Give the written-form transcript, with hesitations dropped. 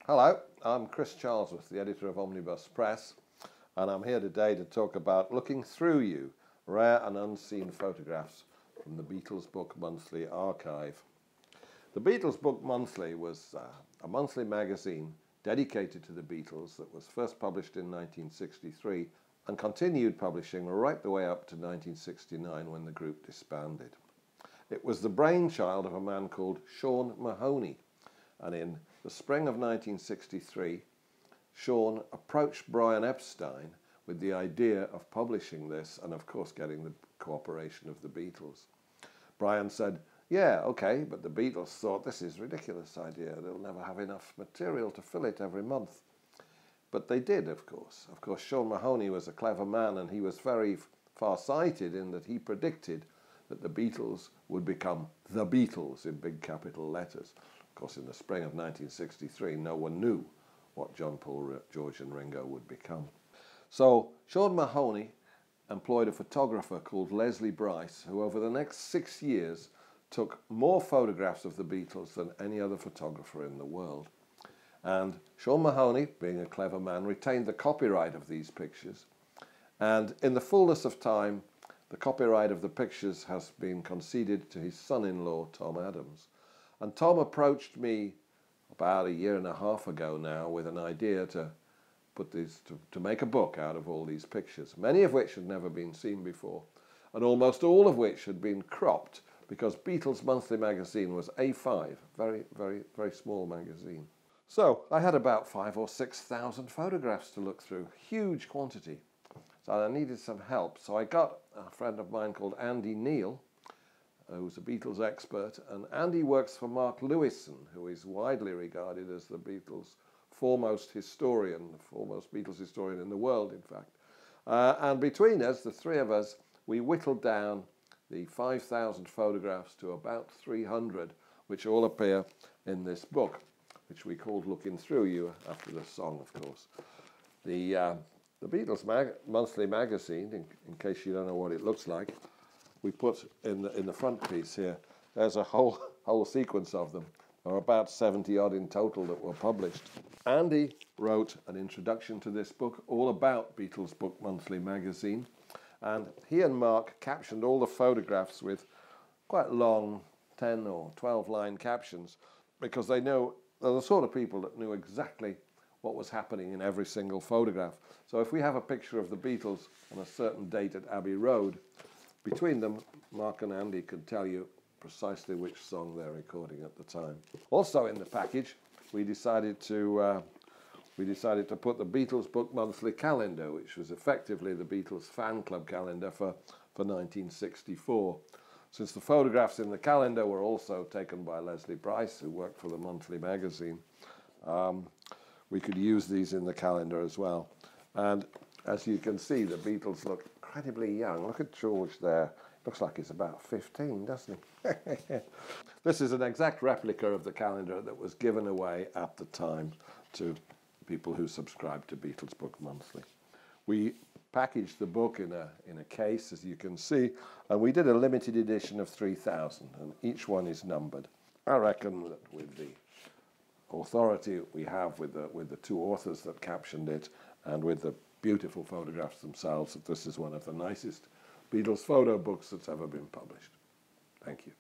Hello, I'm Chris Charlesworth, the editor of Omnibus Press, and I'm here today to talk about Looking Through You, Rare and Unseen Photographs from the Beatles Book Monthly Archive. The Beatles Book Monthly was a monthly magazine dedicated to the Beatles that was first published in 1963 and continued publishing right the way up to 1969 when the group disbanded. It was the brainchild of a man called Sean Mahoney, and in the spring of 1963, Sean approached Brian Epstein with the idea of publishing this and, of course, getting the cooperation of the Beatles. Brian said, yeah, okay, but the Beatles thought this is a ridiculous idea. They'll never have enough material to fill it every month. But they did, of course. Of course, Sean Mahoney was a clever man, and he was very far-sighted in that he predicted that the Beatles would become the Beatles in big capital letters. Of course, in the spring of 1963, no one knew what John, Paul, George and Ringo would become. So Sean Mahoney employed a photographer called Leslie Bryce, who over the next 6 years took more photographs of the Beatles than any other photographer in the world. And Sean Mahoney, being a clever man, retained the copyright of these pictures. And in the fullness of time, the copyright of the pictures has been conceded to his son-in-law, Tom Adams. And Tom approached me about 1.5 years ago now with an idea to put these, to make a book out of all these pictures, many of which had never been seen before, and almost all of which had been cropped because Beatles Monthly magazine was A5, very, very, very small magazine. So I had about 5,000 or 6,000 photographs to look through, huge quantity. So I needed some help. So I got a friend of mine called Andy Neal, who's a Beatles expert, and Andy works for Mark Lewison, who is widely regarded as the Beatles' foremost historian, the foremost Beatles historian in the world, in fact. And between us, the three of us, we whittled down the 5,000 photographs to about 300, which all appear in this book, which we called Looking Through You, after the song, of course. The Beatles Monthly magazine, in case you don't know what it looks like, we put in the front piece here, there's a whole sequence of them. There are about 70 odd in total that were published. Andy wrote an introduction to this book all about Beatles Book Monthly magazine, and he and Mark captioned all the photographs with quite long 10 or 12 line captions, because they're the sort of people that knew exactly what was happening in every single photograph. So if we have a picture of the Beatles on a certain date at Abbey Road, between them, Mark and Andy can tell you precisely which song they're recording at the time. Also in the package, we decided to put the Beatles Book Monthly calendar, which was effectively the Beatles fan club calendar for 1964. Since the photographs in the calendar were also taken by Leslie Bryce, who worked for the monthly magazine, we could use these in the calendar as well. And as you can see, the Beatles look incredibly young. Look at George there. Looks like he's about 15, doesn't he? This is an exact replica of the calendar that was given away at the time to people who subscribed to Beatles Book Monthly. We packaged the book in a case, as you can see, and we did a limited edition of 3,000, and each one is numbered. I reckon that with the authority we have with the two authors that captioned it, and with the beautiful photographs themselves, that this is one of the nicest Beatles photo books that's ever been published. Thank you.